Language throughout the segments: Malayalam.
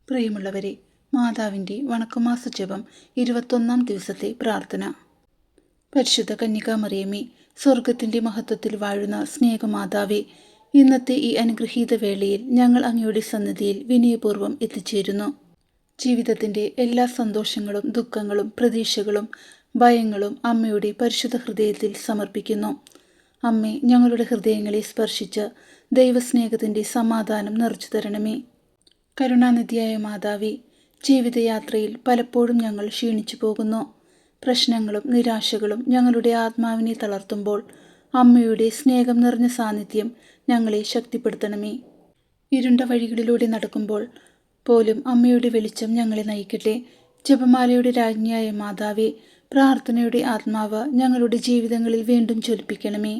പ്രിയമുള്ളവരെ, മാതാവിൻ്റെ വണക്കമാസ ജപം 21 ദിവസത്തെ പ്രാർത്ഥന. പരിശുദ്ധ കന്യകാമറിയമേ, സ്വർഗത്തിൻ്റെ മഹത്വത്തിൽ വാഴുന്ന സ്നേഹമാതാവേ, ഇന്നത്തെ ഈ അനുഗ്രഹീത വേളയിൽ ഞങ്ങൾ അങ്ങയുടെ സന്നിധിയിൽ വിനയപൂർവ്വം എത്തിച്ചേരുന്നു. ജീവിതത്തിൻ്റെ എല്ലാ സന്തോഷങ്ങളും ദുഃഖങ്ങളും പ്രതീക്ഷകളും ഭയങ്ങളും അമ്മയുടെ പരിശുദ്ധ ഹൃദയത്തിൽ സമർപ്പിക്കുന്നു. അമ്മേ, ഞങ്ങളുടെ ഹൃദയങ്ങളെ സ്പർശിച്ച് ദൈവസ്നേഹത്തിൻ്റെ സമാധാനം നിറച്ചു തരണമേ. കരുണാനിധിയായ മാതാവേ, ജീവിതയാത്രയിൽ പലപ്പോഴും ഞങ്ങൾ ക്ഷീണിച്ചു പോകുന്നു. പ്രശ്നങ്ങളും നിരാശകളും ഞങ്ങളുടെ ആത്മാവിനെ തളർത്തുമ്പോൾ അമ്മയുടെ സ്നേഹം നിറഞ്ഞ സാന്നിധ്യം ഞങ്ങളെ ശക്തിപ്പെടുത്തണമേ. ഇരുണ്ട വഴികളിലൂടെ നടക്കുമ്പോൾ പോലും അമ്മയുടെ വെളിച്ചം ഞങ്ങളെ നയിക്കട്ടെ. ജപമാലയുടെ രാജ്ഞിയായ മാതാവേ, പ്രാർത്ഥനയുടെ ആത്മാവ് ഞങ്ങളുടെ ജീവിതങ്ങളിൽ വീണ്ടും ജ്വലിപ്പിക്കണമേ.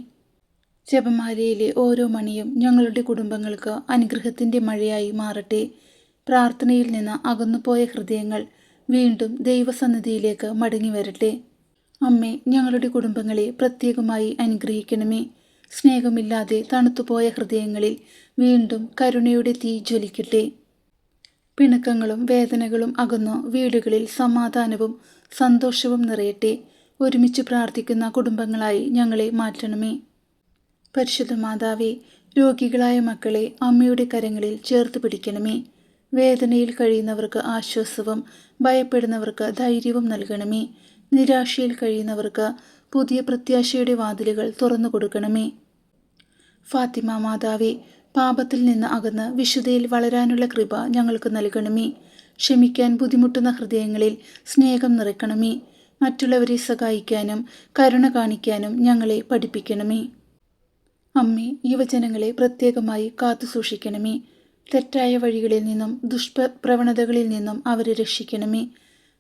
ജപമാലയിലെ ഓരോ മണിയും ഞങ്ങളുടെ കുടുംബങ്ങൾക്ക് അനുഗ്രഹത്തിൻ്റെ മഴയായി മാറട്ടെ. പ്രാർത്ഥനയിൽ നിന്ന് അകന്നുപോയ ഹൃദയങ്ങൾ വീണ്ടും ദൈവസന്നിധിയിലേക്ക് മടങ്ങി വരട്ടെ. അമ്മേ, ഞങ്ങളുടെ കുടുംബങ്ങളെ പ്രത്യേകമായി അനുഗ്രഹിക്കണമേ. സ്നേഹമില്ലാതെ തണുത്തുപോയ ഹൃദയങ്ങളിൽ വീണ്ടും കരുണയുടെ തീ ജ്വലിക്കട്ടെ. പിണക്കങ്ങളും വേദനകളും അകന്നു വീടുകളിൽ സമാധാനവും സന്തോഷവും നിറയട്ടെ. ഒരുമിച്ച് പ്രാർത്ഥിക്കുന്ന കുടുംബങ്ങളായി ഞങ്ങളെ മാറ്റണമേ. പരിശുദ്ധ മാതാവേ, രോഗികളായ മക്കളെ അമ്മയുടെ കരങ്ങളിൽ ചേർത്ത് പിടിക്കണമേ. വേദനയിൽ കഴിയുന്നവർക്ക് ആശ്വാസവും ഭയപ്പെടുന്നവർക്ക് ധൈര്യവും നൽകണമേ. നിരാശയിൽ കഴിയുന്നവർക്ക് പുതിയ പ്രത്യാശയുടെ വാതിലുകൾ തുറന്നു കൊടുക്കണമേ. ഫാത്തിമ മാതാവേ, പാപത്തിൽ നിന്ന് അകന്ന് വിശുദ്ധയിൽ വളരാനുള്ള കൃപ ഞങ്ങൾക്ക് നൽകണമേ. ക്ഷമിക്കാൻ ബുദ്ധിമുട്ടുന്ന ഹൃദയങ്ങളിൽ സ്നേഹം നിറയ്ക്കണമേ. മറ്റുള്ളവരെ സഹായിക്കാനും കരുണ കാണിക്കാനും ഞങ്ങളെ പഠിപ്പിക്കണമേ. അമ്മേ, യുവജനങ്ങളെ പ്രത്യേകമായി കാത്തു സൂക്ഷിക്കണമേ. തെറ്റായ വഴികളിൽ നിന്നും ദുഷ്പ്രവണതകളിൽ നിന്നും അവരെ രക്ഷിക്കണമേ.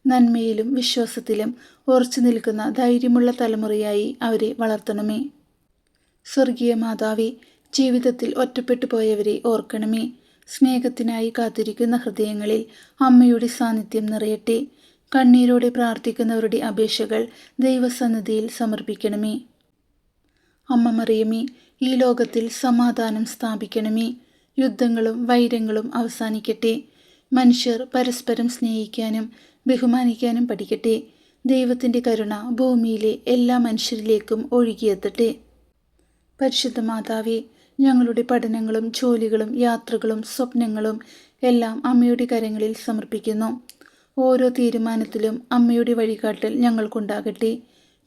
നന്മയിലും വിശ്വാസത്തിലും ഉറച്ചു നിൽക്കുന്ന ധൈര്യമുള്ള തലമുറയായി അവരെ വളർത്തണമേ. സ്വർഗീയ മാതാവേ, ജീവിതത്തിൽ ഒറ്റപ്പെട്ടു പോയവരെ ഓർക്കണമേ. സ്നേഹത്തിനായി കാത്തിരിക്കുന്ന ഹൃദയങ്ങളിൽ അമ്മയുടെ സാന്നിധ്യം നിറയട്ടെ. കണ്ണീരോടെ പ്രാർത്ഥിക്കുന്നവരുടെ അപേക്ഷകൾ ദൈവസന്നിധിയിൽ സമർപ്പിക്കണമേ. അമ്മ മറിയമേ, ഈ ലോകത്തിൽ സമാധാനം സ്ഥാപിക്കണമേ. യുദ്ധങ്ങളും വൈരങ്ങളും അവസാനിക്കട്ടെ. മനുഷ്യർ പരസ്പരം സ്നേഹിക്കാനും ബഹുമാനിക്കാനും പഠിക്കട്ടെ. ദൈവത്തിൻ്റെ കരുണ ഭൂമിയിലെ എല്ലാ മനുഷ്യരിലേക്കും ഒഴുകിയെത്തട്ടെ. പരിശുദ്ധ മാതാവേ, ഞങ്ങളുടെ പഠനങ്ങളും ജോലികളും യാത്രകളും സ്വപ്നങ്ങളും എല്ലാം അമ്മയുടെ കരങ്ങളിൽ സമർപ്പിക്കുന്നു. ഓരോ തീരുമാനത്തിലും അമ്മയുടെ വഴികാട്ടൽ ഞങ്ങൾക്കുണ്ടാകട്ടെ.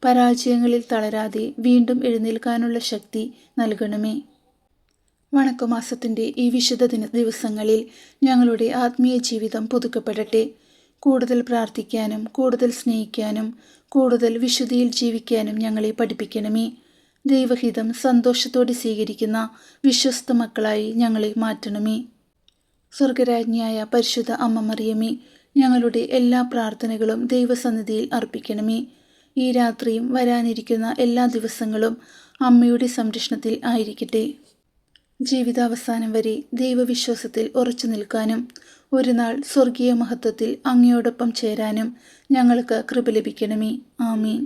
പരാജയങ്ങളിൽ തളരാതെ വീണ്ടും എഴുന്നേൽക്കാനുള്ള ശക്തി നൽകണമേ. വണക്കമാസത്തിൻ്റെ ഈ വിശുദ്ധ ദിവസങ്ങളിൽ ഞങ്ങളുടെ ആത്മീയ ജീവിതം പുതുക്കപ്പെടട്ടെ. കൂടുതൽ പ്രാർത്ഥിക്കാനും കൂടുതൽ സ്നേഹിക്കാനും കൂടുതൽ വിശുദ്ധിയിൽ ജീവിക്കാനും ഞങ്ങളെ പഠിപ്പിക്കണമേ. ദൈവഹിതം സന്തോഷത്തോടെ സ്വീകരിക്കുന്ന വിശ്വസ്ത മക്കളായി ഞങ്ങളെ മാറ്റണമേ. സ്വർഗരാജ്ഞിയായ പരിശുദ്ധ അമ്മ മറിയമേ, ഞങ്ങളുടെ എല്ലാ പ്രാർത്ഥനകളും ദൈവസന്നിധിയിൽ അർപ്പിക്കണമേ. ഈ രാത്രിയും വരാനിരിക്കുന്ന എല്ലാ ദിവസങ്ങളും അമ്മയുടെ സംരക്ഷണത്തിൽ ആയിരിക്കട്ടെ. ജീവിതാവസാനം വരെ ദൈവവിശ്വാസത്തിൽ ഉറച്ചു നിൽക്കാനും ഒരു നാൾ സ്വർഗീയ മഹത്വത്തിൽ അങ്ങയോടൊപ്പം ചേരാനും ഞങ്ങൾക്ക് കൃപ ലഭിക്കണമേ. ആമീൻ.